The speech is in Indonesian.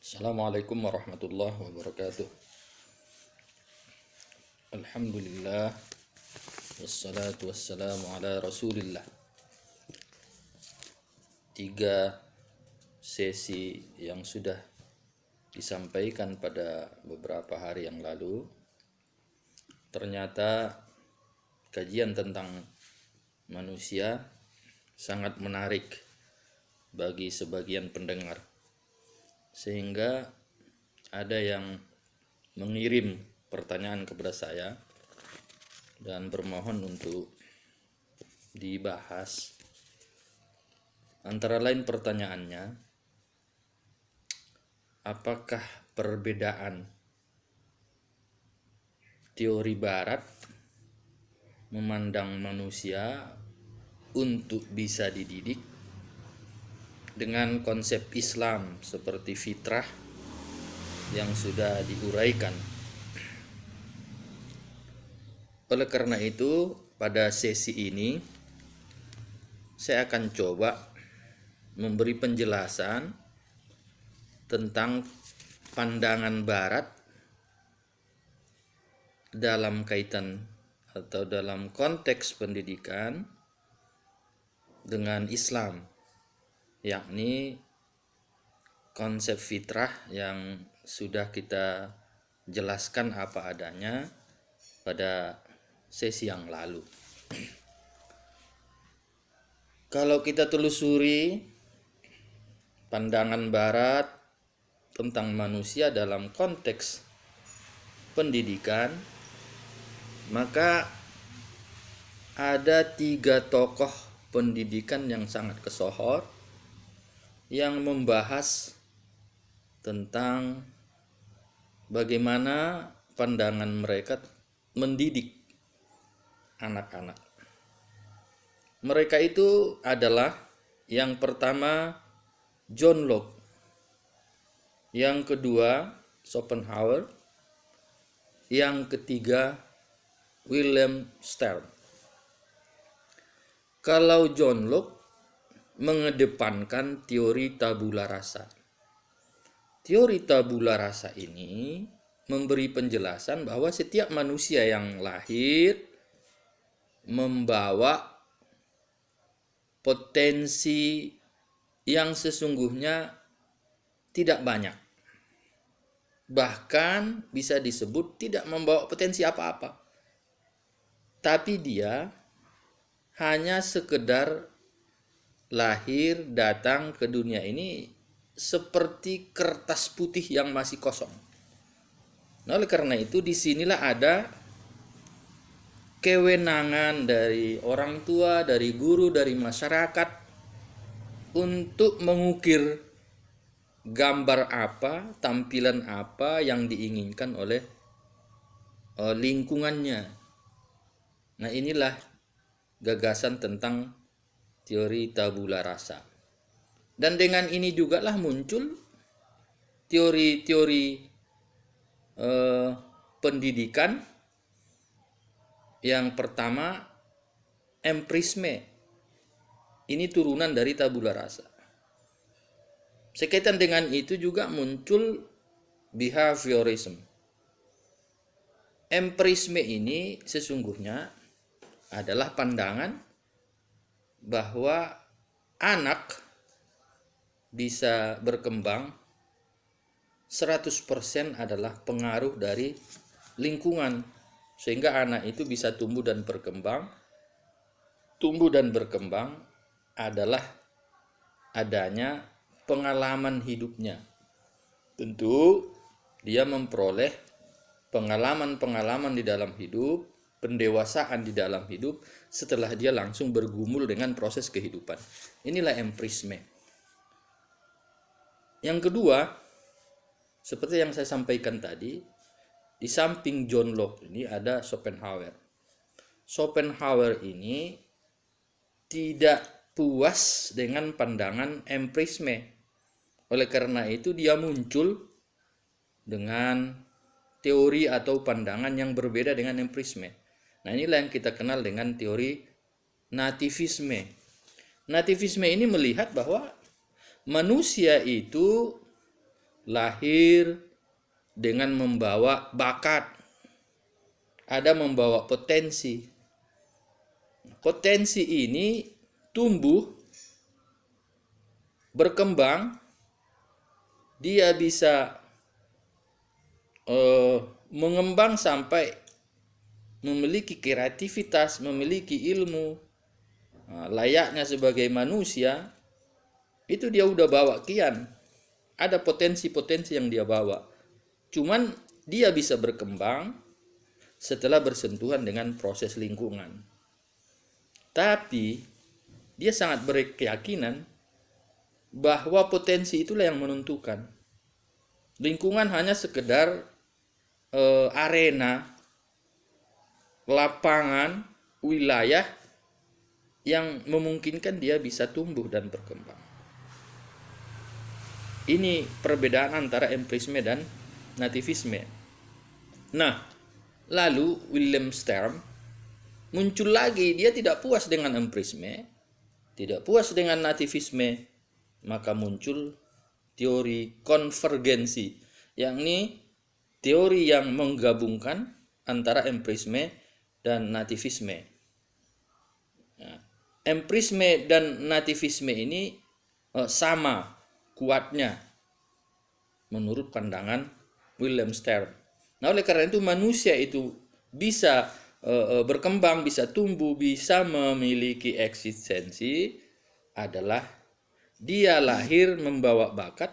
Assalamualaikum warahmatullahi wabarakatuh. Alhamdulillah wassalatu wassalamu ala Rasulillah. 3 sesi yang sudah disampaikan pada beberapa hari yang lalu, ternyata kajian tentang manusia sangat menarik bagi sebagian pendengar, sehingga ada yang mengirim pertanyaan kepada saya dan bermohon untuk dibahas. Antara lain pertanyaannya, apakah perbedaan teori barat memandang manusia untuk bisa dididik dengan konsep Islam seperti fitrah yang sudah diuraikan. Oleh karena itu, pada sesi ini saya akan coba memberi penjelasan tentang pandangan barat dalam kaitan atau dalam konteks pendidikan dengan Islam, yakni konsep fitrah yang sudah kita jelaskan apa adanya pada sesi yang lalu. Kalau kita telusuri pandangan barat tentang manusia dalam konteks pendidikan, maka ada 3 tokoh pendidikan yang sangat kesohor yang membahas tentang bagaimana pandangan mereka mendidik anak-anak. Mereka itu adalah yang pertama John Locke, yang kedua Schopenhauer, yang ketiga Wilhelm Stern. Kalau John Locke mengedepankan teori tabula rasa. Teori tabula rasa ini memberi penjelasan bahwa setiap manusia yang lahir membawa potensi yang sesungguhnya tidak banyak. Bahkan bisa disebut tidak membawa potensi apa-apa. Tapi dia hanya sekedar lahir datang ke dunia ini seperti kertas putih yang masih kosong. Nah, oleh karena itu disinilah ada kewenangan dari orang tua, dari guru, dari masyarakat untuk mengukir gambar apa, tampilan apa yang diinginkan oleh lingkungannya. Nah, inilah gagasan tentang teori tabula rasa. Dan dengan ini juga lah muncul teori-teori pendidikan. Yang pertama, empirisme. Ini turunan dari tabula rasa. Sekaitan dengan itu juga muncul behaviorism. Empirisme ini sesungguhnya adalah pandangan bahwa anak bisa berkembang 100% adalah pengaruh dari lingkungan, sehingga anak itu bisa tumbuh dan berkembang. Tumbuh dan berkembang adalah adanya pengalaman hidupnya. Tentu dia memperoleh pengalaman-pengalaman di dalam hidup, pendewasaan di dalam hidup setelah dia langsung bergumul dengan proses kehidupan. Inilah empirisme. Yang kedua, seperti yang saya sampaikan tadi, di samping John Locke ini ada Schopenhauer. Schopenhauer ini tidak puas dengan pandangan empirisme. Oleh karena itu dia muncul dengan teori atau pandangan yang berbeda dengan empirisme. Nah, inilah yang kita kenal dengan teori nativisme. Nativisme ini melihat bahwa manusia itu lahir dengan membawa bakat, ada membawa potensi. Potensi ini tumbuh, berkembang, dia bisa mengembang sampai memiliki kreativitas, memiliki ilmu, layaknya sebagai manusia. Itu dia udah bawa kian. Ada potensi-potensi yang dia bawa. Cuman dia bisa berkembang setelah bersentuhan dengan proses lingkungan. Tapi dia sangat berkeyakinan bahwa potensi itulah yang menentukan. Lingkungan hanya sekedar arena, lapangan, wilayah yang memungkinkan dia bisa tumbuh dan berkembang. Ini perbedaan antara empirisme dan nativisme. Nah, lalu Wilhelm Sturm muncul lagi, dia tidak puas dengan empirisme, tidak puas dengan nativisme, maka muncul teori konvergensi, yakni teori yang menggabungkan antara empirisme dan nativisme. Nah, empirisme dan nativisme ini sama kuatnya menurut pandangan Wilhelm Sturm. Nah, oleh karena itu manusia itu bisa berkembang, bisa tumbuh, bisa memiliki eksistensi adalah dia lahir membawa bakat